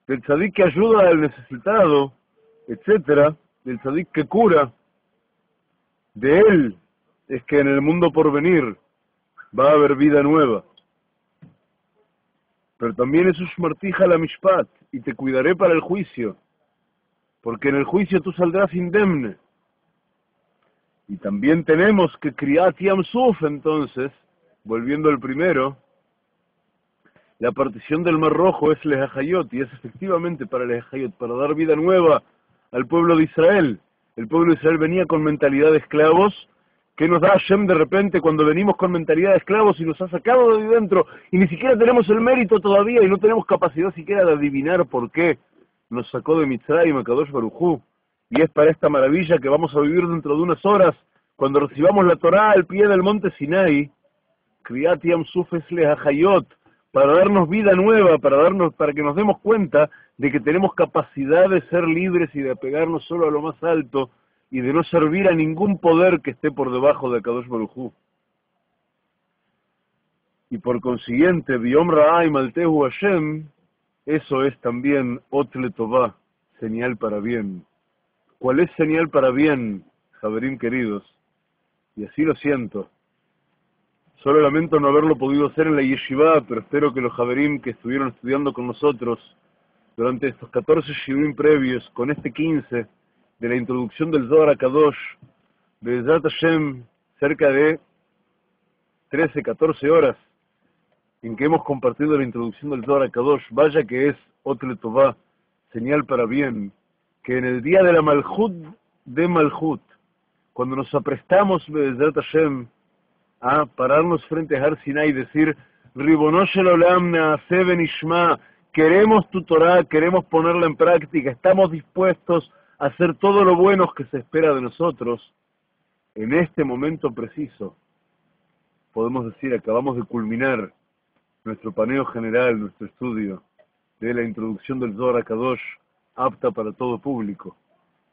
del tzadik que ayuda al necesitado, etcétera, del tzadik que cura, de él es que en el mundo por venir va a haber vida nueva. Pero también es Ushmartija la Mishpat, y te cuidaré para el juicio, porque en el juicio tú saldrás indemne. Y también tenemos que Kriat Yamsuf, entonces, volviendo al primero, la partición del Mar Rojo es Lehachayot, y es efectivamente para Lehachayot, para dar vida nueva al pueblo de Israel. El pueblo de Israel venía con mentalidad de esclavos, que nos da Hashem de repente cuando venimos con mentalidad de esclavos y nos ha sacado de ahí dentro, y ni siquiera tenemos el mérito todavía, y no tenemos capacidad siquiera de adivinar por qué nos sacó de Mitzrayim a Kadosh Baruj Hu. Y es para esta maravilla que vamos a vivir dentro de unas horas, cuando recibamos la Torá al pie del monte Sinai, Kriat Yamsuf es Lehachayot, para darnos vida nueva, para que nos demos cuenta de que tenemos capacidad de ser libres y de apegarnos solo a lo más alto, y de no servir a ningún poder que esté por debajo de Kadosh Baruj Hu. Y por consiguiente, Biyom Ra'a y Maltehu Hashem, eso es también Ot Letová, señal para bien. ¿Cuál es señal para bien, Javerín queridos? y así lo siento. Solo lamento no haberlo podido hacer en la yeshiva, pero espero que los Javerim que estuvieron estudiando con nosotros durante estos 14 shiurim previos, con este 15 de la introducción del Zohar HaKadosh, de Bezrat Hashem, cerca de 13, 14 horas, en que hemos compartido la introducción del Zohar HaKadosh, vaya que es Otle Tová, señal para bien, que en el día de la Malchut de Malchut, cuando nos aprestamos, Bezrat Hashem, a pararnos frente a Har Sinai y decir, Ribono shel olam naaseh venishma, queremos tu Torah, queremos ponerla en práctica, estamos dispuestos a hacer todo lo bueno que se espera de nosotros. En este momento preciso, podemos decir, acabamos de culminar nuestro paneo general, nuestro estudio de la introducción del Zohar HaKadosh, apta para todo público,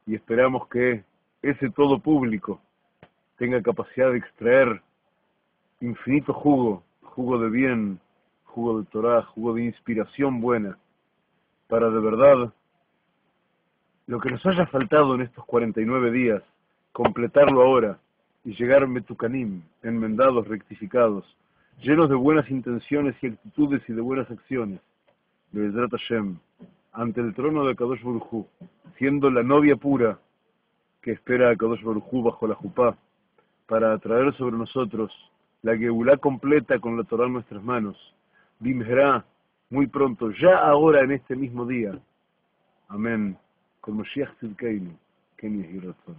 y esperamos que ese todo público tenga capacidad de extraer infinito jugo de bien, jugo de Torah, jugo de inspiración buena, para de verdad, lo que nos haya faltado en estos 49 días, completarlo ahora y llegar metukanim, enmendados, rectificados, llenos de buenas intenciones y actitudes y de buenas acciones, de Bezrat Hashem, ante el trono de Kadosh Baruj Hu, siendo la novia pura que espera a Kadosh Baruj Hu bajo la jupá, para atraer sobre nosotros la Geulá completa con la Torah en nuestras manos. Bimherá, muy pronto, ya ahora en este mismo día. Amén. Con Moshiach Tzidkeinu, Ken Yehi Ratzon.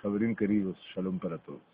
Javerim queridos, shalom para todos.